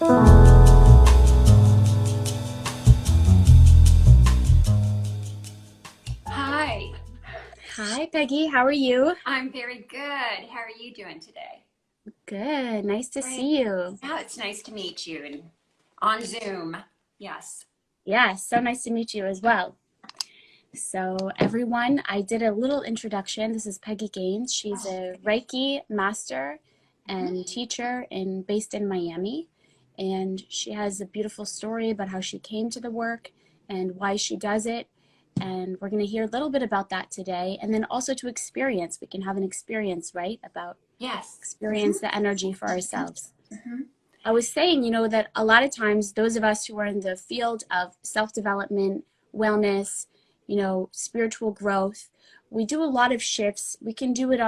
Hi, Hi, Peggy. How are you? I'm very good. How are you doing today? Good. Nice to Great. see you. Yeah, it's nice to meet you and on Zoom. Yes. Yeah, so nice to meet you as well. So, everyone, I did a little introduction. This is Peggy Gaines. She's a Reiki master and Mhm. teacher based in Miami. And she has a beautiful story about how she came to the work and why she does it. And we're going to hear a little bit about that today. And then also to experience. We can have an experience, right? About Yes. experience the energy for ourselves. Hmm. I was saying, that a lot of times those of us who are in the field of self-development, wellness, spiritual growth, we do a lot of shifts. We can do it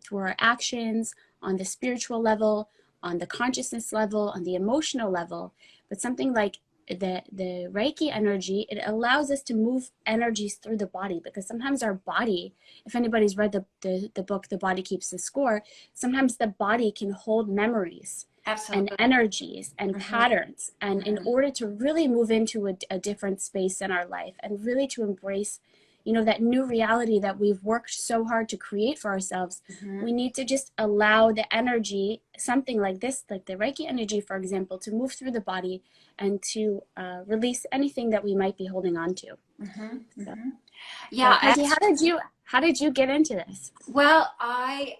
through our actions, on the spiritual level, on the consciousness level, on the emotional level. But something like the Reiki energy, it allows us to move energies through the body, because sometimes our body, if anybody's read the book The Body Keeps the Score, sometimes the body can hold memories and Absolutely. energies and Hmm. patterns. And in Hmm. order to really move into a different space in our life and really to embrace that new reality that we've worked so hard to create for ourselves, Hmm. we need to just allow the energy, something like this, like the Reiki energy, for example, to move through the body and to release anything that we might be holding on to. Hmm. So, Hmm. so Yeah, Peggy, how did you get into this? well, I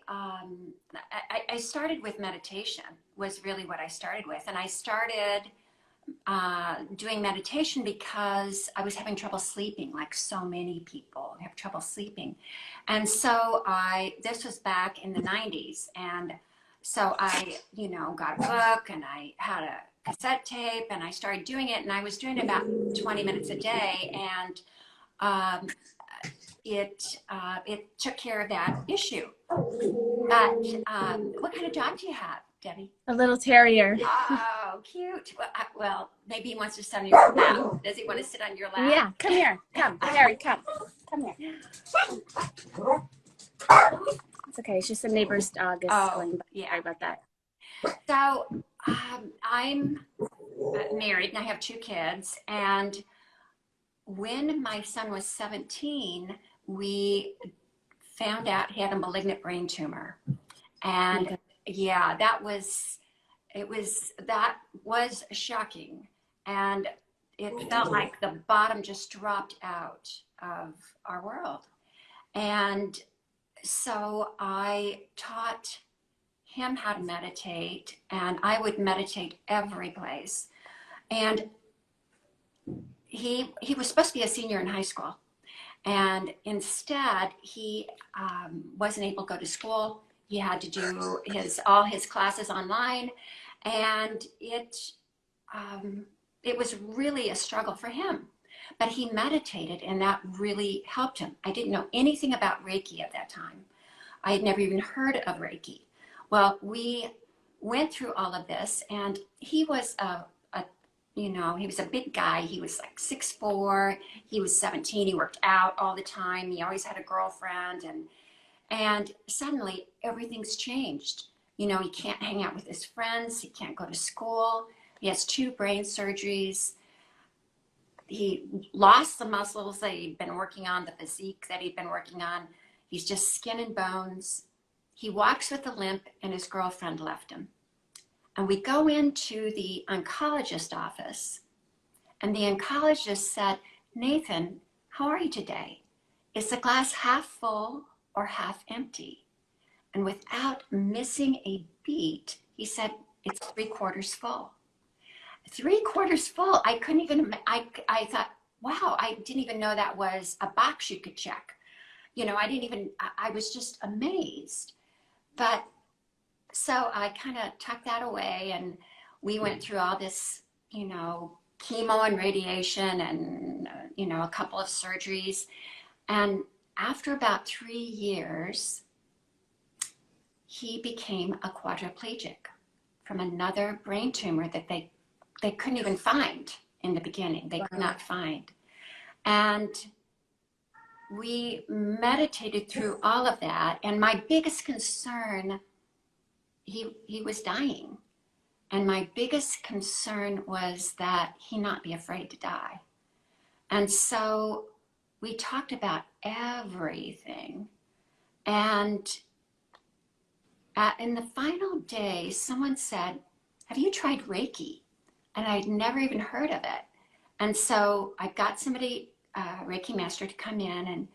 started with meditation was really what I started with. And I started doing meditation because I was having trouble sleeping, like so many people have trouble sleeping. And so this was back in the 90s. And so got a book and I had a cassette tape and I started doing it. And I was doing it about 20 minutes a day. And um, it took care of that issue. But what kind of dog do you have, Debbie? A little terrier. Oh, cute. Well, maybe he wants to sit on your lap. Does he want to sit on your lap? Yeah, come here. Come, Harry, come here. It's okay. It's just the neighbor's dog is Oh, going by. yeah. Sorry about that. So I'm married and I have two kids. And when my son was 17, we found out he had a malignant brain tumor. Oh my And God. yeah, that was shocking. And it felt like the bottom just dropped out of our world. And so I taught him how to meditate, and I would meditate every place. And he was supposed to be a senior in high school, and instead he wasn't able to go to school. He had to do his all his classes online, and it was really a struggle for him. But he meditated, and that really helped him. I didn't know anything about Reiki at that time. I had never even heard of Reiki. Well, we went through all of this, and he was he was a big guy. He was like 6'4". He was 17. He worked out all the time. He always had a girlfriend, and suddenly everything's changed. He can't hang out with his friends. He can't go to school. He has two brain surgeries. He lost the muscles that he'd been working on, the physique that he'd been working on. He's just skin and bones. He walks with a limp, and his girlfriend left him. And we go into the oncologist office, and the oncologist said, "Nathan, how are you today? Is the glass half full or half empty?" And without missing a beat, he said, "It's three-quarters full." Three-quarters full. I couldn't even, I thought, wow, I didn't even know that was a box you could check. I didn't even, I was just amazed. But so I kind of tucked that away, and we went through all this, chemo and radiation and, a couple of surgeries. And after about 3 years, he became a quadriplegic from another brain tumor that they couldn't even find in the beginning. They could Wow. not find. And we meditated through all of that. And my biggest concern, he was dying. And my biggest concern was that he not be afraid to die. And so we talked about everything. And in the final day, someone said, have you tried Reiki? And I'd never even heard of it. And so I got somebody, Reiki master, to come in,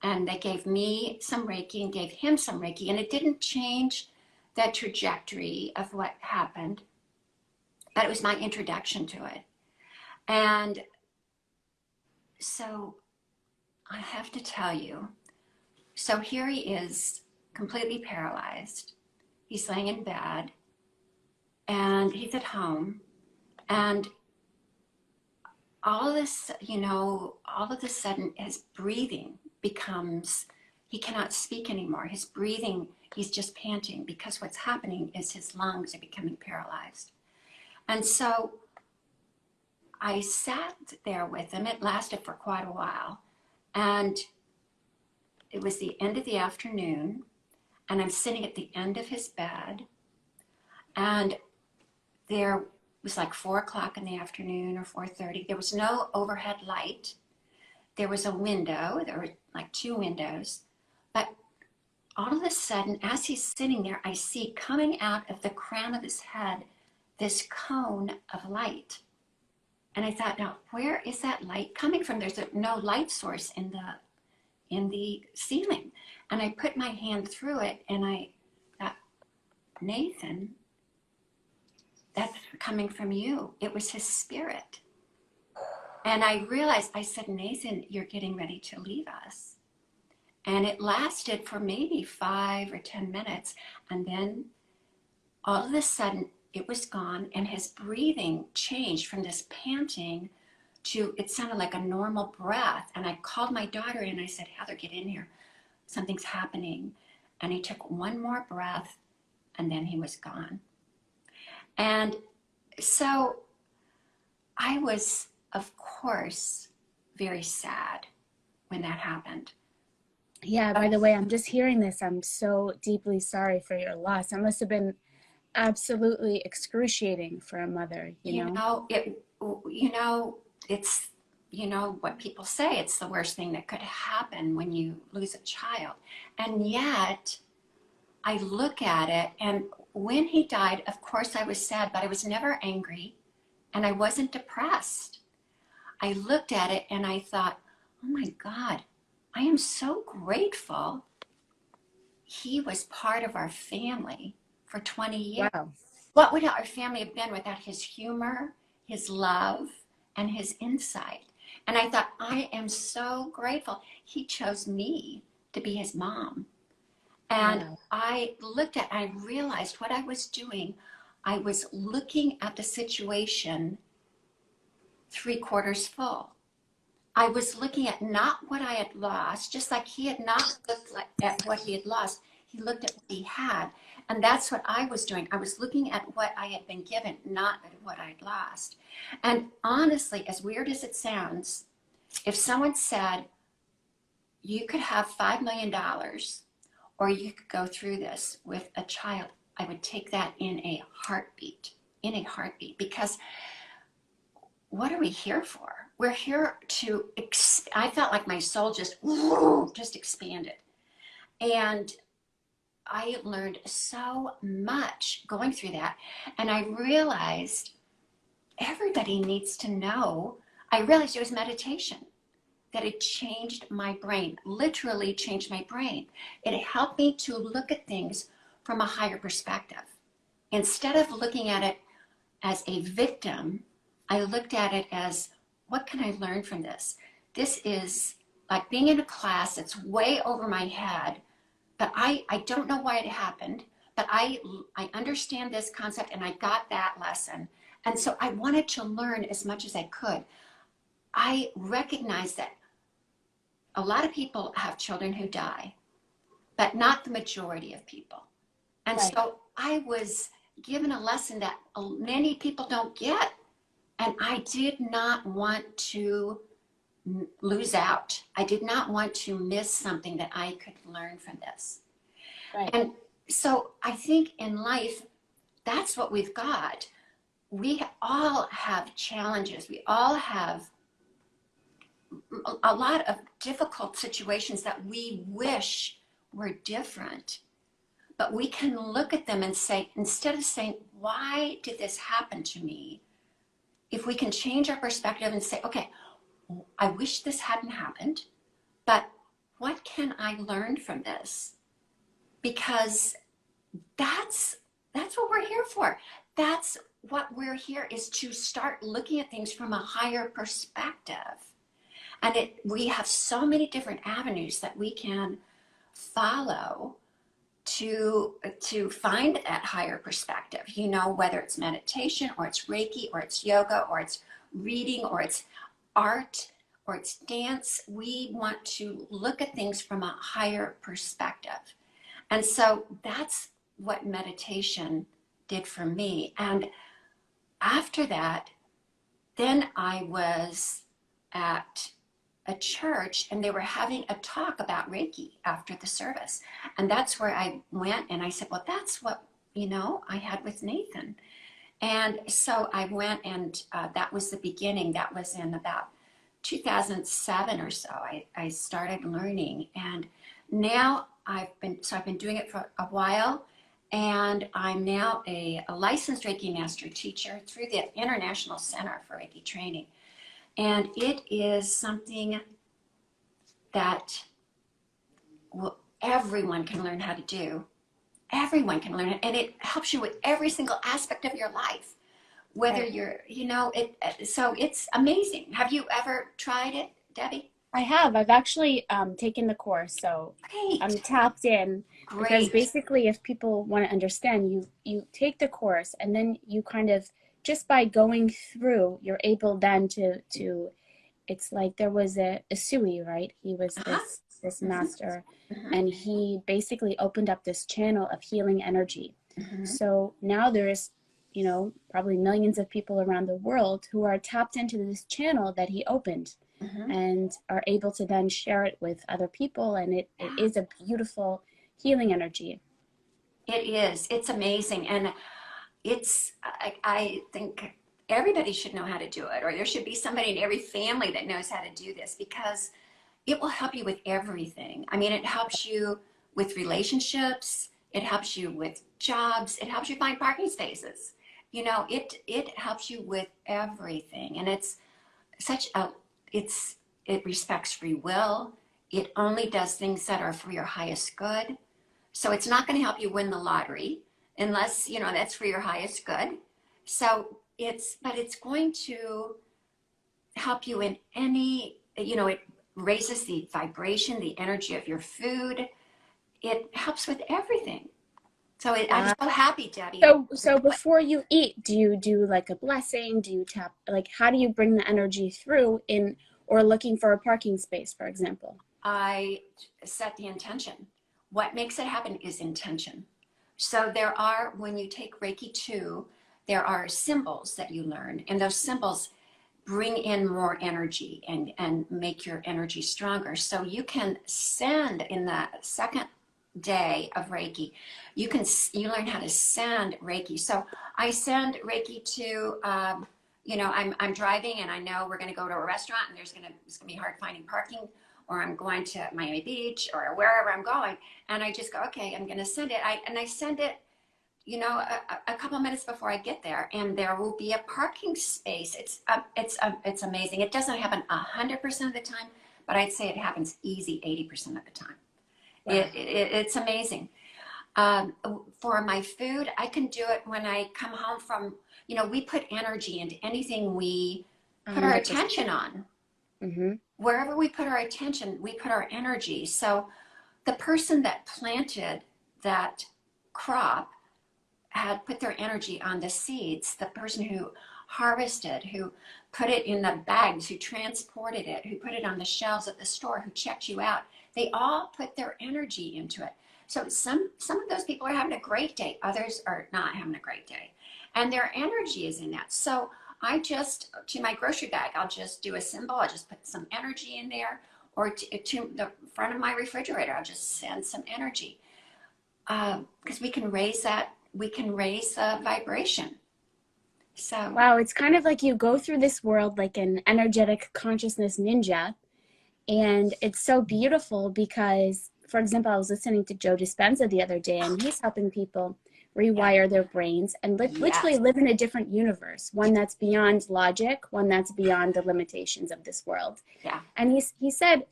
and they gave me some Reiki and gave him some Reiki. And it didn't change the trajectory of what happened, but it was my introduction to it. And so I have to tell you, so here he is, completely paralyzed. He's laying in bed, and he's at home, and all of this, all of a sudden his breathing becomes, he cannot speak anymore. His breathing, he's just panting, because what's happening is his lungs are becoming paralyzed. And so I sat there with him. It lasted for quite a while. And it was the end of the afternoon, and I'm sitting at the end of his bed, and there was like 4 o'clock in the afternoon or 4:30. There was no overhead light. There was a window. There were like 2 windows. But all of a sudden, as he's sitting there, I see coming out of the crown of his head this cone of light. And I thought, now, where is that light coming from? There's no light source in the ceiling. And I put my hand through it, and I thought, Nathan, that's coming from you. It was his spirit. And I realized, I said, Nathan, you're getting ready to leave us. And it lasted for maybe 5 or 10 minutes. And then all of a sudden it was gone, and his breathing changed from this panting to, it sounded like a normal breath. And I called my daughter and I said, Heather, get in here. Something's happening. And he took one more breath, and then he was gone. And so I was, of course, very sad when that happened. Yeah, by the way, I'm just hearing this. I'm so deeply sorry for your loss. It must have been absolutely excruciating for a mother, you know? It's, what people say, it's the worst thing that could happen when you lose a child. And yet I look at it, and when he died, of course I was sad, but I was never angry, and I wasn't depressed. I looked at it and I thought, oh my God, I am so grateful he was part of our family for 20 years. Wow. What would our family have been without his humor, his love, and his insight? And I thought, I am so grateful he chose me to be his mom. And Wow. I realized what I was doing. I was looking at the situation 3/4 full. I was looking at not what I had lost, just like he had not looked at what he had lost. He looked at what he had. And that's what I was doing. I was looking at what I had been given, not at what I'd lost. And honestly, as weird as it sounds, if someone said, you could have $5 million or you could go through this with a child, I would take that in a heartbeat, because what are we here for? We're here to, I felt like my soul just expanded. And I learned so much going through that. And I realized everybody needs to know. I realized it was meditation, that it changed my brain, literally changed my brain. It helped me to look at things from a higher perspective. Instead of looking at it as a victim, I looked at it as, what can I learn from this? This is like being in a class that's way over my head, but I don't know why it happened, but I understand this concept, and I got that lesson. And so I wanted to learn as much as I could. I recognized that a lot of people have children who die, but not the majority of people. And Right. so I was given a lesson that many people don't get. And I did not want to lose out. I did not want to miss something that I could learn from this. Right. And So I think in life, that's what we've got. We all have challenges. We all have a lot of difficult situations that we wish were different. But we can look at them and say, instead of saying, why did this happen to me? If we can change our perspective and say, okay, I wish this hadn't happened, but what can I learn from this? Because that's what we're here for. That's what we're here, is to start looking at things from a higher perspective. And we have so many different avenues that we can follow to find that higher perspective, you know, whether it's meditation or it's Reiki or it's yoga or it's reading or it's art or it's dance. We want to look at things from a higher perspective. And so that's what meditation did for me. And after that, then I was at a church and they were having a talk about Reiki after the service. And that's where I went and I said, well, that's what, you know, I had with Nathan. And so I went and that was the beginning. That was in about 2007 or so. I started learning, and now I've been doing it for a while, and I'm now a licensed Reiki master teacher through the International Center for Reiki Training. And it is something that everyone can learn how to do. Everyone can learn it, and it helps you with every single aspect of your life. Whether Right. you're, you know, so it's amazing. Have you ever tried it, Debbie? I have. I've actually taken the course, so I'm Great, tapped in because great. basically, if people want to understand, you take the course and then you kind of just by going through, you're able then to. It's like there was a Sui, right? He was Uh-huh. this Mm-hmm. master, Mm-hmm. and he basically opened up this channel of healing energy. Mm-hmm. So now there's, you know, probably millions of people around the world who are tapped into this channel that he opened Mm-hmm. and are able to then share it with other people. And it Yeah, is a beautiful healing energy. it is. It's amazing. And I think everybody should know how to do it, or there should be somebody in every family that knows how to do this, because it will help you with everything. I mean, it helps you with relationships, it helps you with jobs, it helps you find parking spaces. You know, it helps you with everything. And it's such a it's it respects free will. It only does things that are for your highest good. So it's not going to help you win the lottery unless, you know, that's for your highest good. So but it's going to help you in any, you know, it raises the vibration, the energy of your food. It helps with everything. So I'm Wow. so happy, Debbie. So before you eat, do you do like a blessing? Do you tap, like, how do you bring the energy through in, or looking for a parking space, for example? I set the intention. What makes it happen is intention. So there are, when you take Reiki 2, there are symbols that you learn, and those symbols bring in more energy and make your energy stronger. So you can send in the second day of Reiki, you learn how to send Reiki. So I send Reiki to, you know, I'm driving and I know we're going to go to a restaurant and it's going to be hard finding parking, or I'm going to Miami Beach or wherever I'm going, and I just go, okay, I'm going to send it. I send it, you know, a couple minutes before I get there, and there will be a parking space. It's amazing. It doesn't happen 100% of the time, but I'd say it happens easy 80% of the time. Wow. It's amazing. For my food, I can do it when I come home from, you know, we put energy into anything we put our 100%. attention on. Mm-hmm. Wherever we put our attention, we put our energy. So the person that planted that crop had put their energy on the seeds. The person who harvested, who put it in the bags, who transported it, who put it on the shelves at the store, who checked you out, they all put their energy into it. So some of those people are having a great day, others are not having a great day, and their energy is in that. So I just, to my grocery bag, I'll just do a symbol, I'll just put some energy in there, or to the front of my refrigerator, I'll just send some energy. because we can raise the vibration. So Wow, it's kind of like you go through this world like an energetic consciousness ninja. And it's so beautiful because, for example, I was listening to Joe Dispenza the other day, and he's helping people yeah, rewire their brains and literally yes, live in a different universe, one that's beyond logic, one that's beyond the limitations of this world. yeah, And he said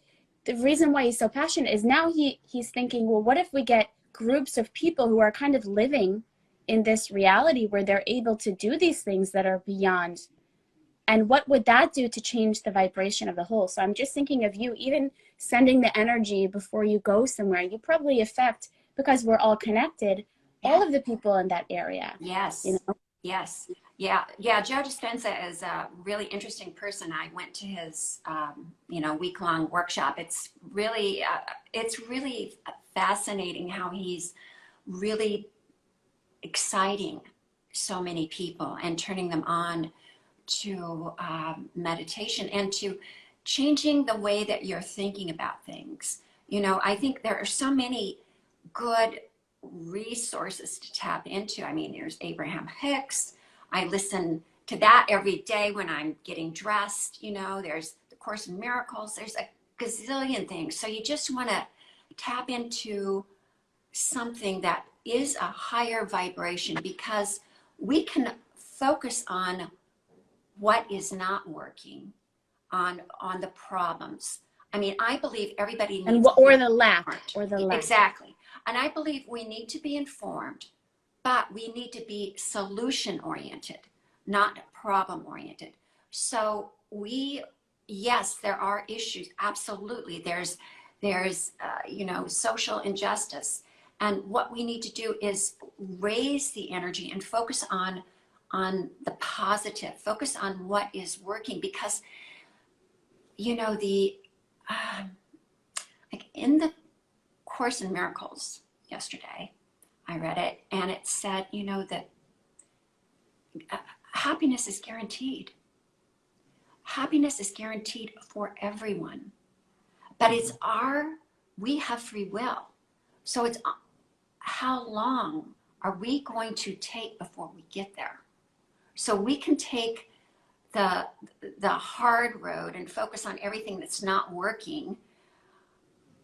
the reason why he's so passionate is now he's thinking, well, what if we get groups of people who are kind of living in this reality where they're able to do these things that are beyond, and what would that do to change the vibration of the whole? So I'm just thinking of you even sending the energy before you go somewhere. You probably affect, because we're all connected, yeah, all of the people in that area, you yes, know? yes, yeah, yeah. Joe Dispenza is a really interesting person. I went to his, week-long workshop. It's really fascinating how he's really exciting so many people and turning them on to meditation and to changing the way that you're thinking about things. I think there are so many good resources to tap into. I mean, there's Abraham Hicks. I listen to that every day when I'm getting dressed. There's the Course in Miracles. There's a gazillion things. So you just want to tap into something that is a higher vibration, because we can focus on what is not working, on the problems. I mean, I believe everybody And needs to or be the lack, informed. or the lack. Exactly. And I believe we need to be informed, but we need to be solution oriented, not problem oriented. So yes, there are issues. Absolutely. There's social injustice. And what we need to do is raise the energy and focus on the positive, focus on what is working, because the like in the Course in Miracles yesterday, I read it and it said, that uh, happiness is guaranteed. Happiness is guaranteed for everyone, but we have free will. So it's how long are we going to take before we get there? So we can take the hard road and focus on everything that's not working,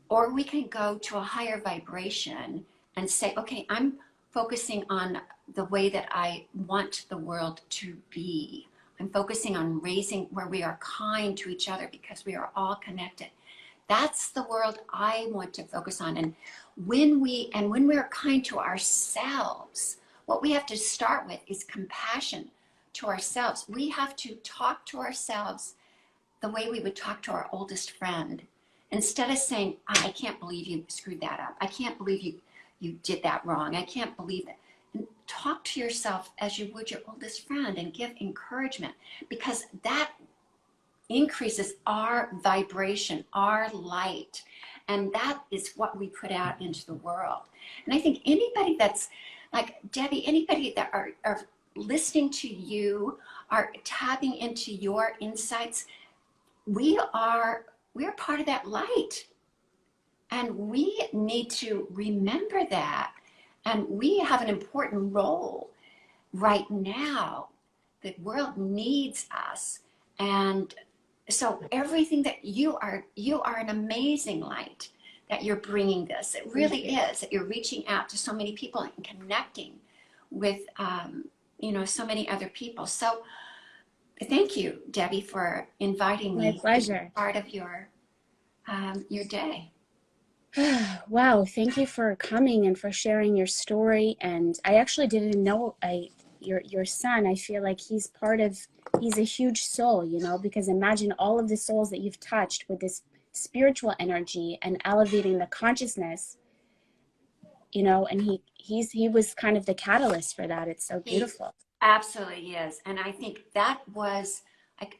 or we can go to a higher vibration and say, okay, I'm focusing on the way that I want the world to be. I'm focusing on raising where we are kind to each other because we are all connected. That's the world I want to focus on. And when we're kind to ourselves, what we have to start with is compassion to ourselves. We have to talk to ourselves the way we would talk to our oldest friend. Instead of saying, I can't believe you screwed that up. I can't believe you did that wrong. I can't believe that. And talk to yourself as you would your oldest friend and give encouragement, because that increases our vibration, our light. And that is what we put out into the world. And I think anybody that's like Debbie, anybody that are listening to you, are tapping into your insights, we're part of that light. And we need to remember that. And we have an important role right now. The world needs us. And so everything that you are an amazing light that you're bringing this. It really is, that you're reaching out to so many people and connecting with, so many other people. So thank you, Debbie, for inviting My me to be pleasure. part of your day. Wow, thank you for coming and for sharing your story. And I actually didn't know your son. I feel like he's a huge soul, because imagine all of the souls that you've touched with this spiritual energy and elevating the consciousness, and he was kind of the catalyst for that. It's so He beautiful. absolutely is. And I think that was like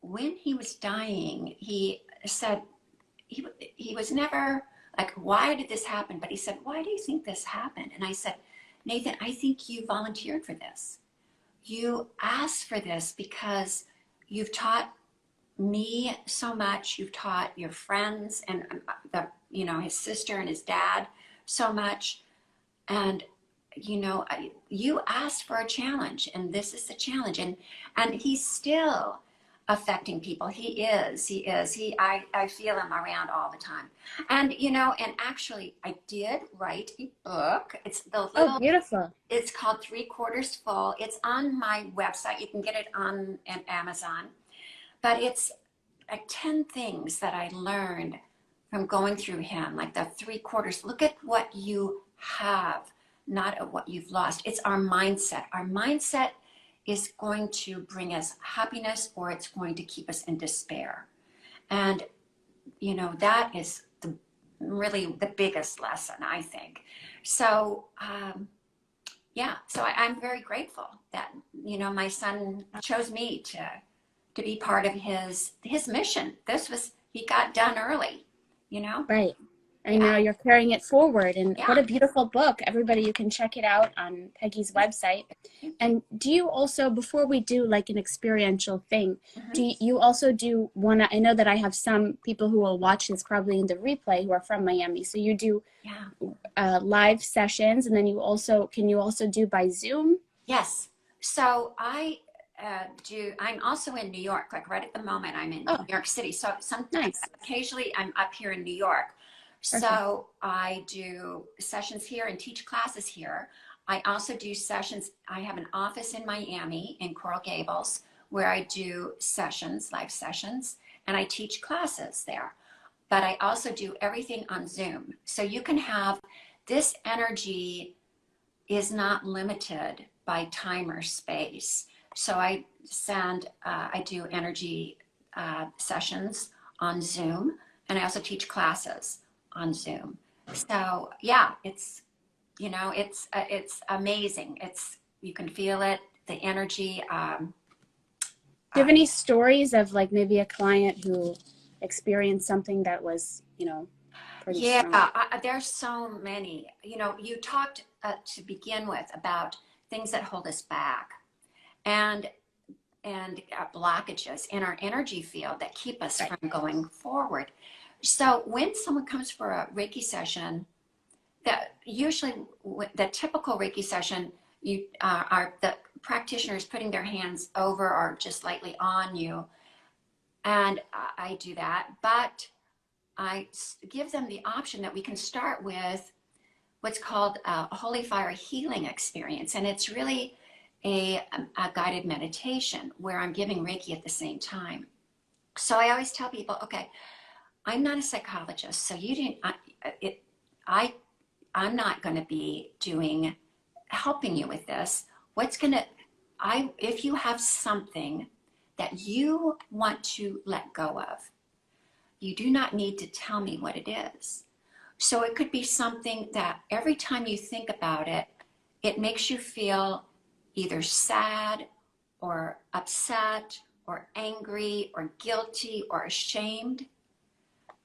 when he was dying, he said he was never like, why did this happen? But he said, why do you think this happened? And I said, Nathan, I think you volunteered for this. You asked for this because you've taught me so much. You've taught your friends and his sister and his dad so much. And you asked for a challenge, and this is the challenge. And he's still affecting people. I feel him around all the time. And and actually I did write a book. Oh, beautiful. It's called 3/4 Full. It's on my website. You can get it on Amazon. But it's like 10 things that I learned from going through him, like the 3/4. Look at what you have, not at what you've lost. It's our mindset. Our mindset is going to bring us happiness, or it's going to keep us in despair. And, that is really the biggest lesson, I think. So, so I'm very grateful that, my son chose me to be part of his mission. He got done early, Right. And Yeah. now you're carrying it forward. And Yeah. what a beautiful book. Everybody, you can check it out on Peggy's website. And do you also, before we do like an experiential thing, do you also do one? I know that I have some people who will watch this probably in the replay who are from Miami. So you do live sessions, and then can you also do by Zoom? Yes. So I'm also in New York, like right at the moment I'm in New York City. So Nice. occasionally I'm up here in New York. So I do sessions here and teach classes here. I also do sessions. I have an office in Miami in Coral Gables where I do sessions, live sessions, and I teach classes there. But I also do everything on Zoom. So you can have this energy is not limited by time or space. So I do energy sessions on Zoom, and I also teach classes on Zoom. So yeah, it's amazing. You can feel it, the energy. Do you have any stories of like maybe a client who experienced something that was, pretty strong? There's so many. You talked to begin with about things that hold us back, and blockages in our energy field that keep us from going forward. So when someone comes for a Reiki session, that usually the typical Reiki session, are the practitioners putting their hands over or just lightly on you, and I do that, but I give them the option that we can start with what's called a holy fire healing experience. And it's really a guided meditation where I'm giving Reiki at the same time. So I always tell people, okay, I'm not a psychologist, so I'm not going to be helping you with this. If you have something that you want to let go of, you do not need to tell me what it is. So it could be something that every time you think about it, it makes you feel either sad or upset or angry or guilty or ashamed.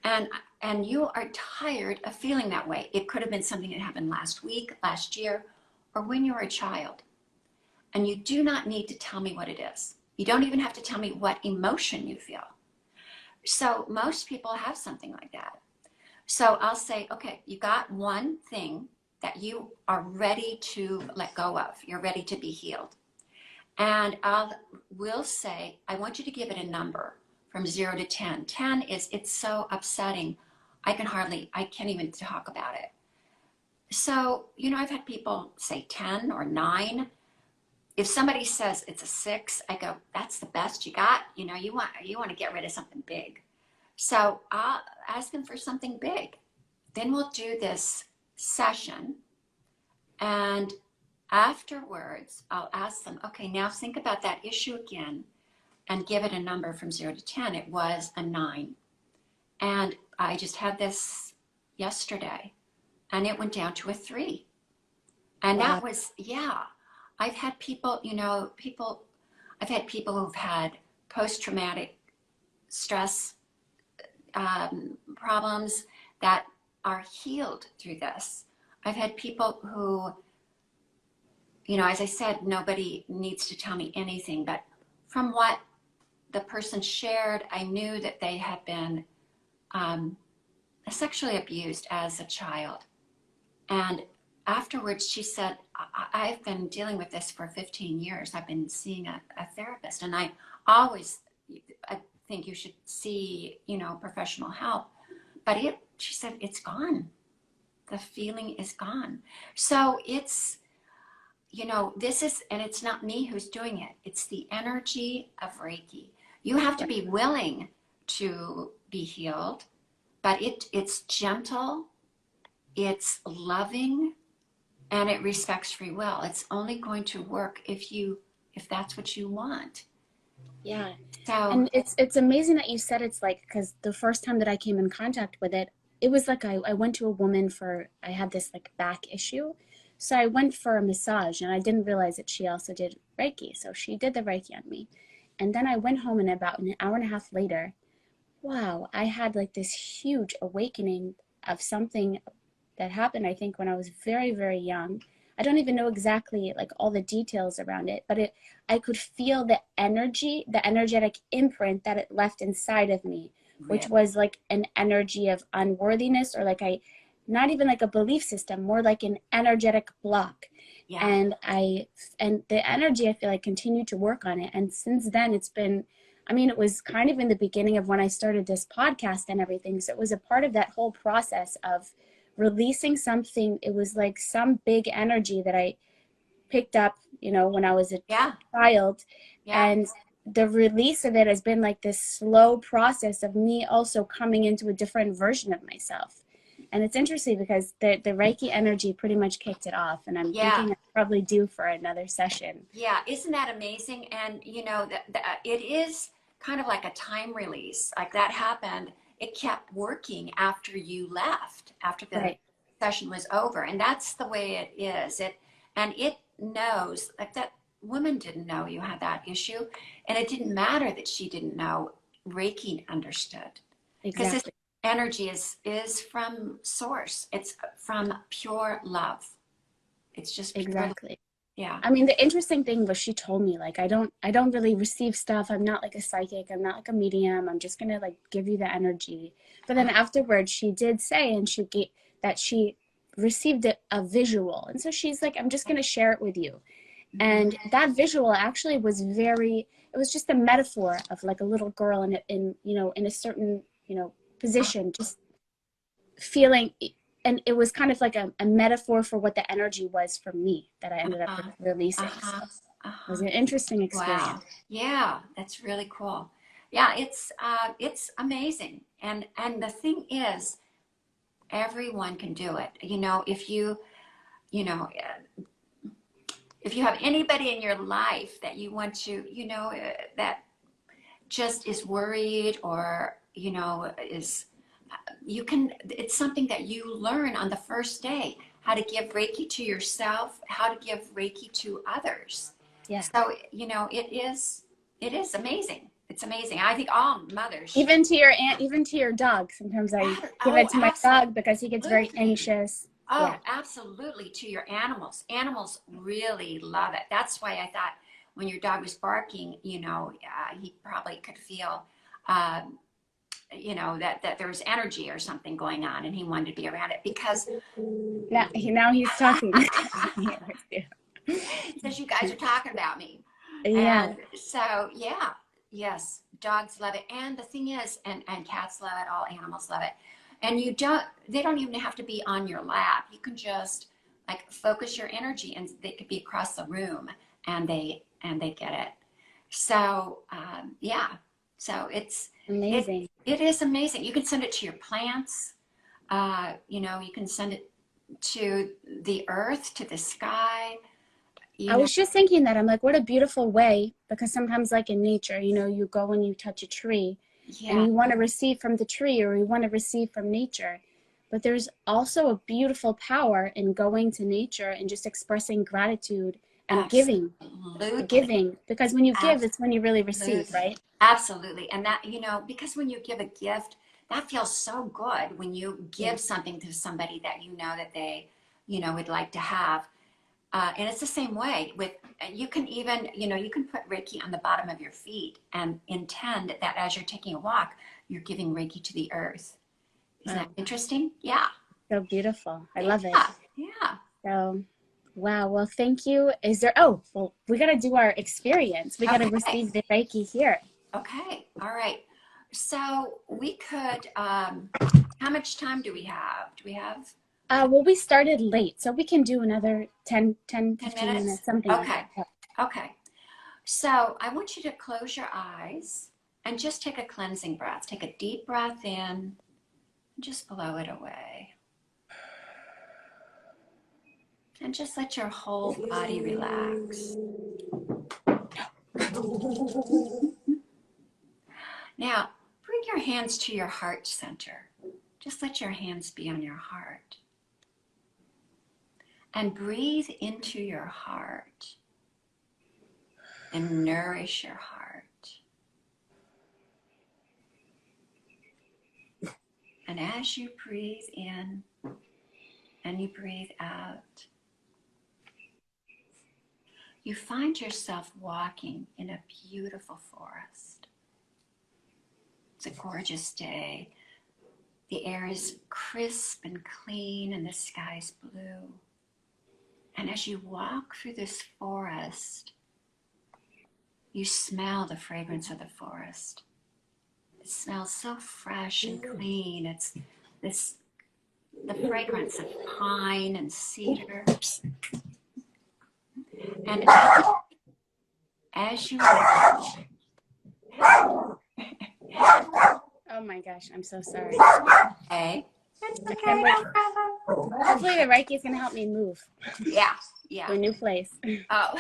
And you are tired of feeling that way. It could have been something that happened last week, last year, or when you were a child. And you do not need to tell me what it is. You don't even have to tell me what emotion you feel. So most people have something like that. So I'll say, okay, you got one thing that you are ready to let go of. You're ready to be healed. And we'll say, I want you to give it a number from 0 to 10. 10 is, it's so upsetting. I can't even talk about it. So, I've had people say 10 or 9. If somebody says it's a 6, I go, that's the best you got. You want to get rid of something big. So I'll ask them for something big. Then we'll do this session. And afterwards, I'll ask them, okay, now think about that issue again and give it a number from 0 to 10. It was a 9. And I just had this yesterday, and it went down to a 3. And Wow. that was, I've had people, I've had people who've had post-traumatic stress problems that are healed through this. I've had people who, as I said, nobody needs to tell me anything, but from what the person shared, I knew that they had been sexually abused as a child. And afterwards she said, I've been dealing with this for 15 years. I've been seeing a therapist, and I always I think you should see, professional help. But she said, it's gone. The feeling is gone. So it's, this is, and it's not me who's doing it. It's the energy of Reiki. You have to be willing to be healed, but it's gentle, it's loving, and it respects free will. It's only going to work if that's what you want. Yeah. So, And it's amazing that you said it's like, because the first time that I came in contact with it, it was like I went to a woman I had this like back issue. So I went for a massage, and I didn't realize that she also did Reiki. So she did the Reiki on me. And then I went home, and about an hour and a half later, wow, I had like this huge awakening of something that happened, I think, when I was very, very young. I don't even know exactly like all the details around it, but I could feel the energy, the energetic imprint that it left inside of me, which was like an energy of unworthiness, or like not even like a belief system, more like an energetic block. yeah. And the energy, I feel like, continued to work on it. And since then it's been, I mean, it was kind of in the beginning of when I started this podcast and everything. So it was a part of that whole process of releasing something. It was like some big energy that I picked up, when I was a child. Yeah. And the release of it has been like this slow process of me also coming into a different version of myself. And it's interesting because the Reiki energy pretty much kicked it off. And I'm thinking I'm probably due for another session. Yeah. Isn't that amazing? And, that it is kind of like a time release. Like that happened. It kept working after you left, after the session was over. And that's the way it is. And it knows, like that woman didn't know you had that issue. And it didn't matter that she didn't know. Reiki understood. Because this energy is from source. It's from pure love. It's just exactly. Yeah. I mean, the interesting thing was she told me, like, I don't really receive stuff. I'm not like a psychic. I'm not like a medium. I'm just gonna like give you the energy. But then afterwards, she did say, and that she received a visual, and so she's like, I'm just gonna share it with you. And that visual actually was it was just a metaphor of like a little girl in a certain position, just feeling. And it was kind of like a metaphor for what the energy was for me that I ended up releasing. So it was an interesting experience. Wow. Yeah, that's really cool. Yeah, it's amazing. And the thing is, everyone can do it. If if you have anybody in your life that you want to, that just is worried, or, it's something that you learn on the first day, how to give Reiki to yourself, how to give Reiki to others. Yeah. So, it is amazing. It's amazing. I think all mothers. Even to your dog. Sometimes I give it to my dog because he gets very anxious. Oh, yeah. Absolutely. To your animals. Animals really love it. That's why I thought when your dog was barking, he probably could feel, that there was energy or something going on, and he wanted to be around it because now he's talking. Because you guys are talking about me. Yeah. And so, yes, dogs love it. And the thing is, and cats love it, all animals love it. And they don't even have to be on your lap. You can just like focus your energy, and they could be across the room, and they get it. So, so it's amazing. It is amazing. You can send it to your plants. You can send it to the earth, to the sky. I was just thinking that. I'm like, what a beautiful way, because sometimes like in nature, you go and you touch a tree and you want to receive from the tree, or you want to receive from nature. But there's also a beautiful power in going to nature and just expressing gratitude and giving, because when you give, it's when you really receive, right? Absolutely. And that, because when you give a gift, that feels so good when you give something to somebody that that they, would like to have. And it's the same way with, you can even, you can put Reiki on the bottom of your feet and intend that as you're taking a walk, you're giving Reiki to the earth. Isn't that interesting? Yeah. So beautiful. I love it. Yeah. So, wow. Well, thank you. Is there, oh, well, we got to do our experience. We got to Okay. receive the Reiki here. Okay. All right. So we could, how much time do we have? Do we have Well, we started late, so we can do another 10, 10 15 minutes? minutes, something like Okay. that. Okay. So I want you to close your eyes and just take a cleansing breath. Take a deep breath in and just blow it away. And just let your whole body relax. Now, bring your hands to your heart center. Just let your hands be on your heart. And breathe into your heart and nourish your heart. And as you breathe in and you breathe out, you find yourself walking in a beautiful forest. It's a gorgeous day. The air is crisp and clean and the sky's blue. And as you walk through this forest, you smell the fragrance of the forest. It smells so fresh and clean. It's the fragrance of pine and cedar. And as you Oh my gosh, I'm so sorry. okay. I can't wait. Hopefully the Reiki is going to help me move Yeah, to yeah. a new place. Oh.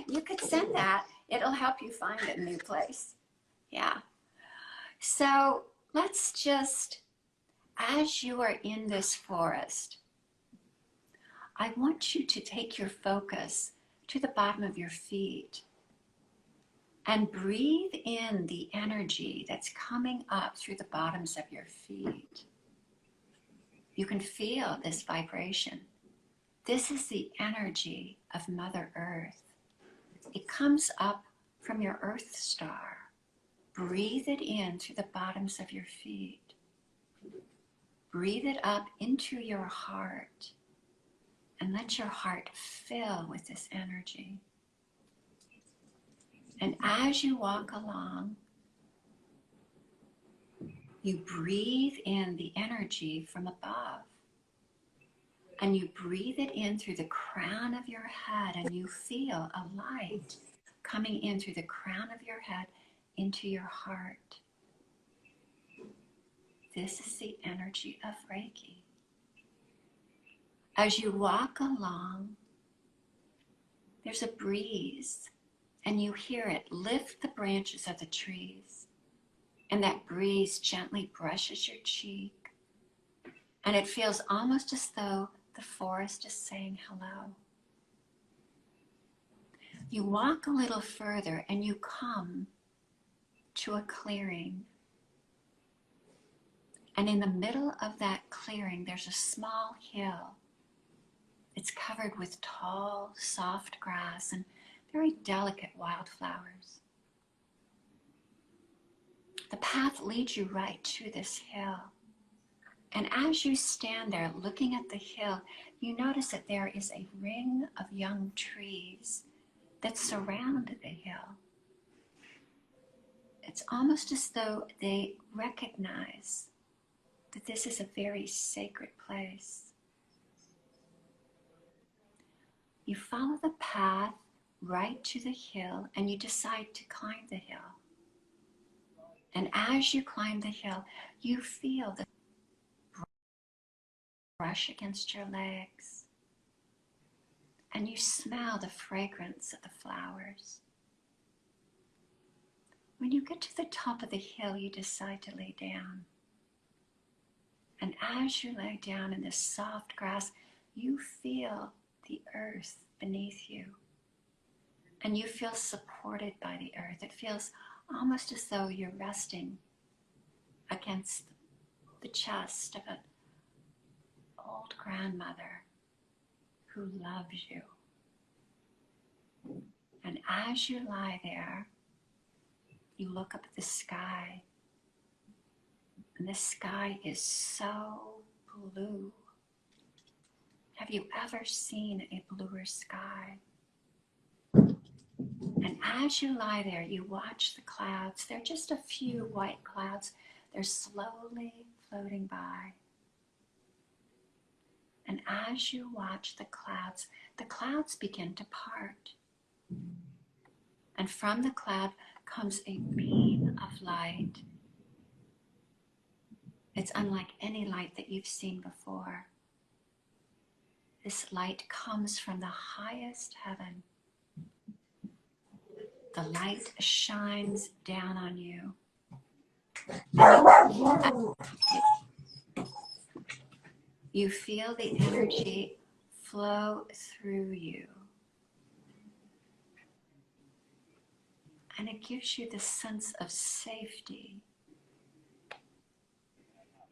You could send that. It'll help you find a new place. Yeah. So let's just, as you are in this forest, I want you to take your focus to the bottom of your feet and breathe in the energy that's coming up through the bottoms of your feet. You can feel this vibration. This is the energy of Mother Earth. It comes up from your Earth star. Breathe it in through the bottoms of your feet. Breathe it up into your heart and let your heart fill with this energy. And as you walk along, you breathe in the energy from above. And you breathe it in through the crown of your head, and you feel a light coming in through the crown of your head into your heart. This is the energy of Reiki. As you walk along, there's a breeze, and you hear it lift the branches of the trees. And that breeze gently brushes your cheek. And it feels almost as though the forest is saying hello. You walk a little further and you come to a clearing. And in the middle of that clearing, there's a small hill. It's covered with tall, soft grass and very delicate wildflowers. The path leads you right to this hill. And as you stand there looking at the hill, you notice that there is a ring of young trees that surround the hill. It's almost as though they recognize that this is a very sacred place. You follow the path right to the hill and you decide to climb the hill. And as you climb the hill, you feel the brush against your legs. And you smell the fragrance of the flowers. When you get to the top of the hill, you decide to lay down. And as you lay down in this soft grass, you feel the earth beneath you. And you feel supported by the earth. It feels almost as though you're resting against the chest of an old grandmother who loves you. And as you lie there, you look up at the sky. And the sky is so blue. Have you ever seen a bluer sky? And as you lie there, you watch the clouds. They're just a few white clouds. They're slowly floating by. And as you watch the clouds begin to part. And from the cloud comes a beam of light. It's unlike any light that you've seen before. This light comes from the highest heaven. The light shines down on you. You feel the energy flow through you. And it gives you the sense of safety,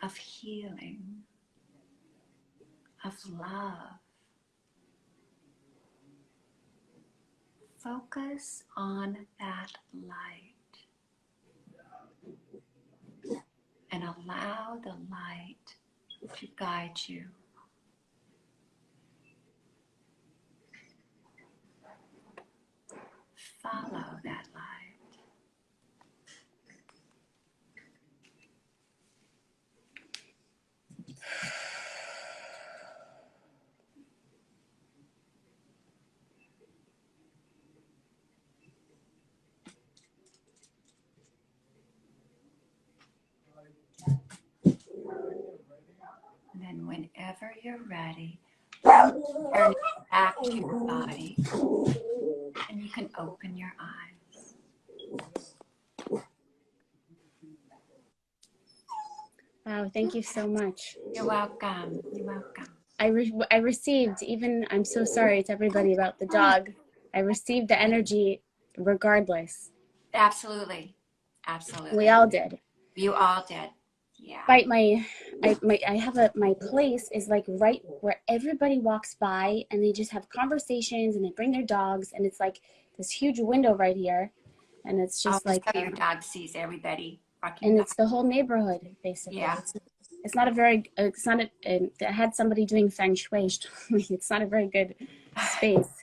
of healing, of love. Focus on that light and allow the light to guide you. Follow that light. And then whenever you're ready, turn back to your body and you can open your eyes. Wow, thank you so much. You're welcome. You're welcome. I received, even, I'm so sorry to everybody about the dog. I received the energy regardless. Absolutely. Absolutely. We all did. You all did. Yeah. Right, my place is like right where everybody walks by and they just have conversations and they bring their dogs and it's like this huge window right here, and it's just like so your dog sees everybody walking and by. it's the whole neighborhood basically. Yeah. It's not a very I had somebody doing feng shui. It's not a very good space.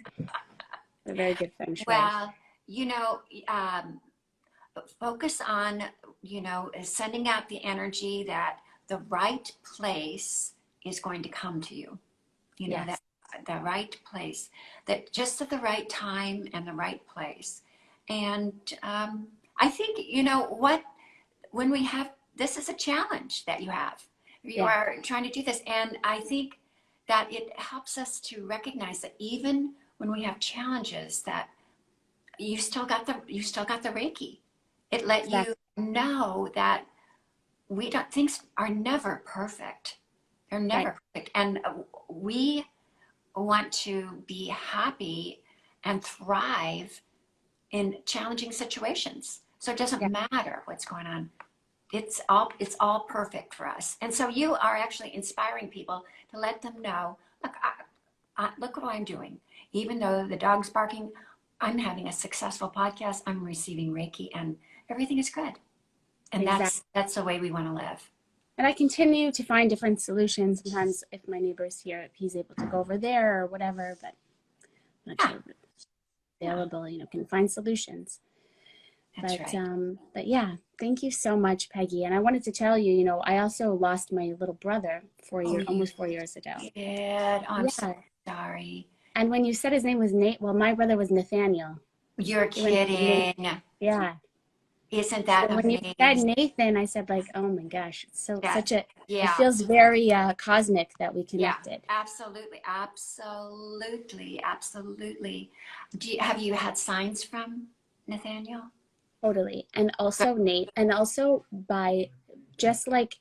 A very good feng shui. Well, focus on, sending out the energy that the right place is going to come to you. Yes. That the right place, that just at the right time and the right place. And I think, when we have, this is a challenge that you have. You are trying to do this. And I think that it helps us to recognize that even when we have challenges, that you still got the Reiki. It let you know that things are never perfect. They're never perfect. And we want to be happy and thrive in challenging situations. So it doesn't matter what's going on. It's all perfect for us. And so you are actually inspiring people to let them know, look, look what I'm doing. Even though the dog's barking, I'm having a successful podcast. I'm receiving Reiki and everything is good. And that's the way we want to live. And I continue to find different solutions. Sometimes if my neighbor's here, if he's able to go over there or whatever, but I'm not sure it's available, can find solutions. That's right. But yeah, thank you so much, Peggy. And I wanted to tell you, I also lost my little brother almost 4 years ago. I'm so sorry. And when you said his name was Nate, well, my brother was Nathaniel. You're kidding. Yeah. Isn't that so amazing? When you said Nathan, I said like, oh my gosh, it's it feels very cosmic that we connected. Yeah, absolutely. Have you had signs from Nathaniel? Totally. And also Nate, and also by just like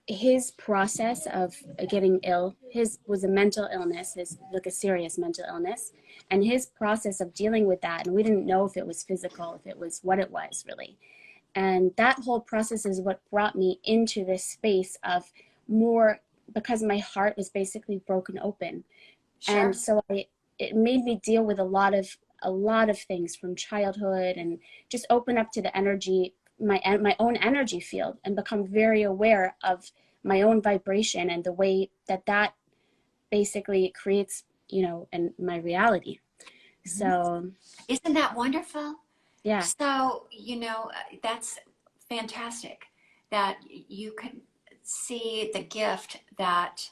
his process of getting ill, his was a mental illness, a serious mental illness, and his process of dealing with that, and we didn't know if it was physical, if it was what it was really. And that whole process is what brought me into this space of more, because my heart was basically broken open. Sure. And so it made me deal with a lot of things from childhood, and just open up to the energy, my own energy field, and become very aware of my own vibration and the way that basically creates, and my reality. So isn't that wonderful? yeah. So, that's fantastic that you could see the gift that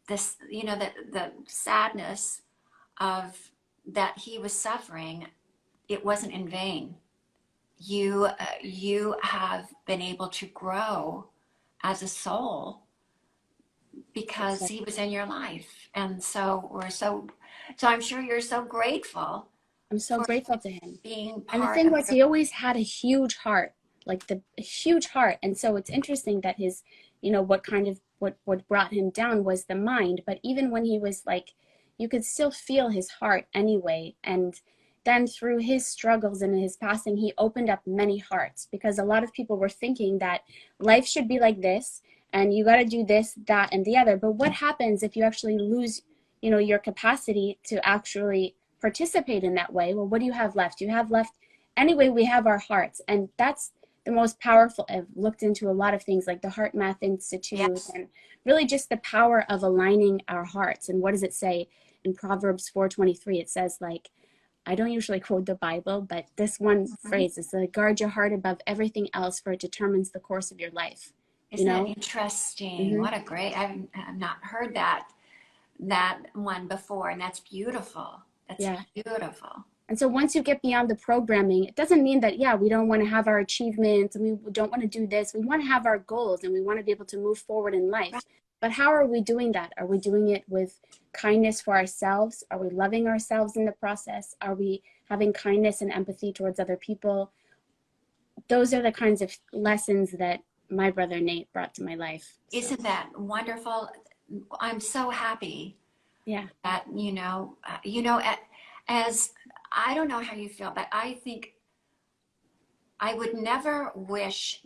this, the sadness of that he was suffering, it wasn't in vain. You have been able to grow as a soul because he was in your life. And so so I'm sure you're so grateful I'm so for grateful to him. being And the part thing of was, your, he always had a huge heart, like a huge heart. And so it's interesting that his, what brought him down was the mind. But even when he was like, you could still feel his heart anyway. And then through his struggles and his passing, he opened up many hearts, because a lot of people were thinking that life should be like this and you got to do this, that, and the other. But what happens if you actually lose, your capacity to actually participate in that way? Well, what do you have left? You have left, anyway, we have our hearts. And that's the most powerful. I've looked into a lot of things like the Heart Math Institute, yes, and really just the power of aligning our hearts. And what does it say in Proverbs 4:23? It says, like, I don't usually quote the Bible, but this one phrase is like, guard your heart above everything else, for it determines the course of your life. isn't that interesting? What a great, I've not heard that one before, and that's beautiful. That's Yeah. beautiful. And so once you get beyond the programming, it doesn't mean that, yeah, we don't want to have our achievements and we don't want to do this. We want to have our goals and we want to be able to move forward in life. Right. But how are we doing that? Are we doing it with kindness for ourselves? Are we loving ourselves in the process? Are we having kindness and empathy towards other people? Those are the kinds of lessons that my brother Nate brought to my life. So, Isn't that wonderful? I'm so happy yeah. that, as I don't know how you feel, but I think I would never wish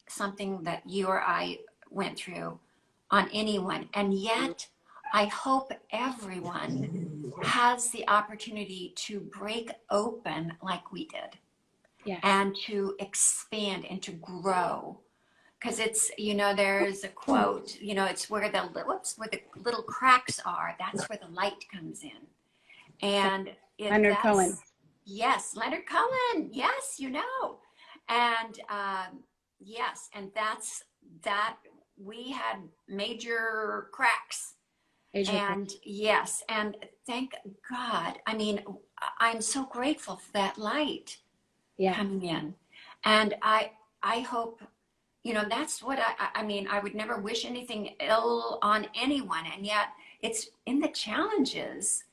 something that you or I went through on anyone. And yet, I hope everyone has the opportunity to break open like we did. Yes. And to expand and to grow. Because it's, there's a quote, it's where the little cracks are, that's where the light comes in. And Leonard Cohen. Yes, Leonard Cohen. Yes, And yes, and that we had major cracks. And yes, and thank God. I mean, I'm so grateful for that light coming in. And I hope, that's what I mean, I would never wish anything ill on anyone. And yet it's in the challenges,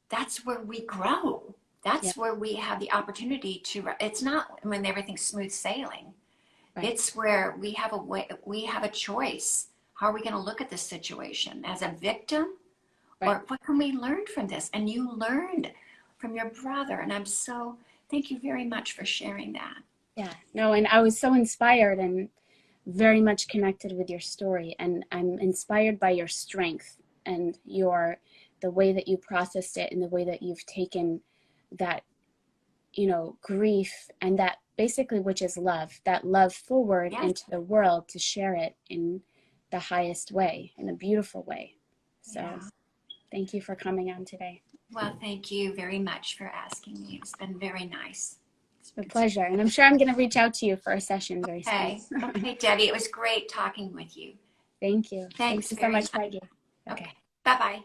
that's where we grow. That's where we have the opportunity to, it's not when everything's smooth sailing. Right. It's where we have a choice. How are we going to look at this situation as a victim? Right. Or what can we learn from this? And you learned from your brother. And thank you very much for sharing that. Yeah, no, and I was so inspired and very much connected with your story. And I'm inspired by your strength and the way that you processed it and the way that you've taken that, grief and that basically, which is love, that love forward into the world to share it in the highest way, in a beautiful way. So thank you for coming on today. Well, thank you very much for asking me. It's been very nice. It's a pleasure. And I'm sure I'm going to reach out to you for a session very soon. Okay, Debbie. It was great talking with you. Thank you. Thanks Thank you so much, Peggy. Okay. Bye-bye.